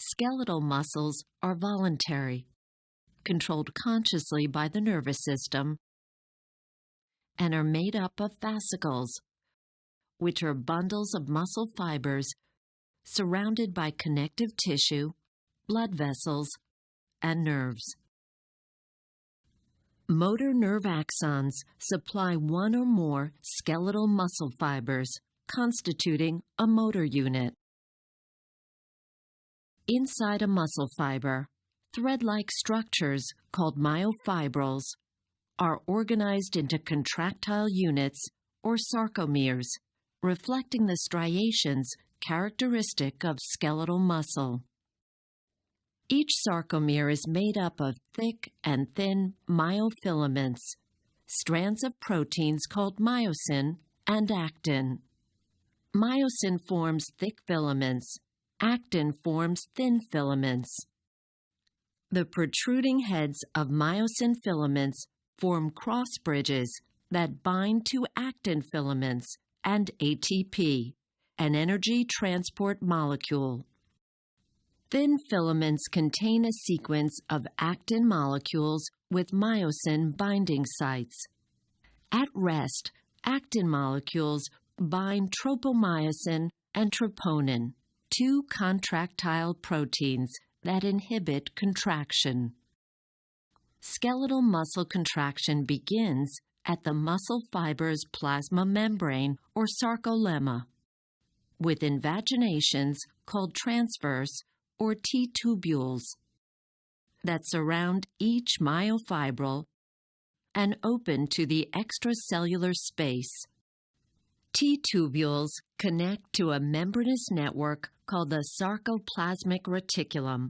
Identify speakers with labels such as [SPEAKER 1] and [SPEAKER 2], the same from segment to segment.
[SPEAKER 1] Skeletal muscles are voluntary, controlled consciously by the nervous system, and are made up of fascicles, which are bundles of muscle fibers surrounded by connective tissue, blood vessels, and nerves. Motor nerve axons supply one or more skeletal muscle fibers, constituting a motor unit. Inside a muscle fiber, thread-like structures called myofibrils are organized into contractile units or sarcomeres, reflecting the striations characteristic of skeletal muscle. Each sarcomere is made up of thick and thin myofilaments, strands of proteins called myosin and actin. Myosin forms thick filaments. Actin forms thin filaments. The protruding heads of myosin filaments form cross bridges that bind to actin filaments and ATP, an energy transport molecule. Thin filaments contain a sequence of actin molecules with myosin binding sites. At rest, actin molecules bind tropomyosin and troponin, two contractile proteins that inhibit contraction. Skeletal muscle contraction begins at the muscle fiber's plasma membrane or sarcolemma, with invaginations called transverse or T-tubules that surround each myofibril and open to the extracellular space. T-tubules connect to a membranous network called the sarcoplasmic reticulum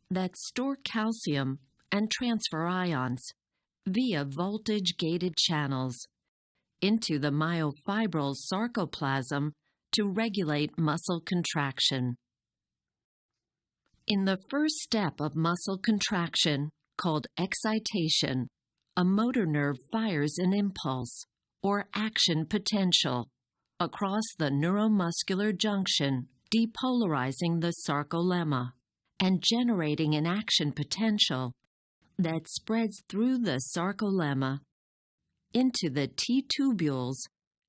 [SPEAKER 1] that store calcium and transfer ions via voltage-gated channels into the myofibril sarcoplasm to regulate muscle contraction. In the first step of muscle contraction, called excitation, a motor nerve fires an impulse, or action potential, across the neuromuscular junction, depolarizing the sarcolemma and generating an action potential that spreads through the sarcolemma into the T-tubules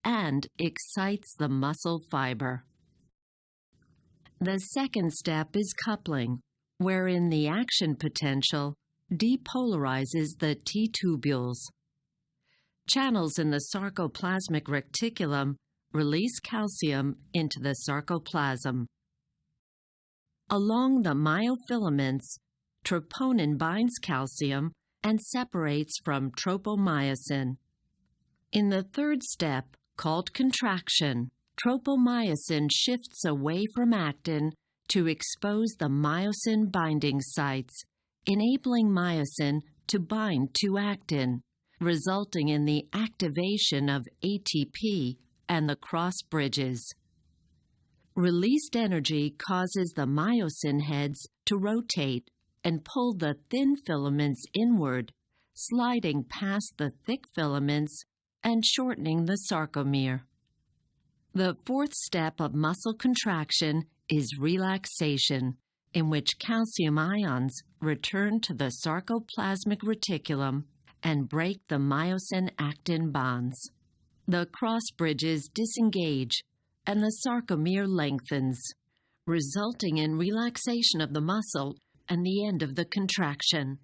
[SPEAKER 1] and excites the muscle fiber. The second step is coupling, wherein the action potential depolarizes the T-tubules. Channels in the sarcoplasmic reticulum release calcium into the sarcoplasm. Along the myofilaments, troponin binds calcium and separates from tropomyosin. In the third step, called contraction, tropomyosin shifts away from actin to expose the myosin binding sites, enabling myosin to bind to actin, resulting in the activation of ATP and the cross bridges. Released energy causes the myosin heads to rotate and pull the thin filaments inward, sliding past the thick filaments and shortening the sarcomere. The fourth step of muscle contraction is relaxation, in which calcium ions return to the sarcoplasmic reticulum and break the myosin-actin bonds. The cross bridges disengage and the sarcomere lengthens, resulting in relaxation of the muscle and the end of the contraction.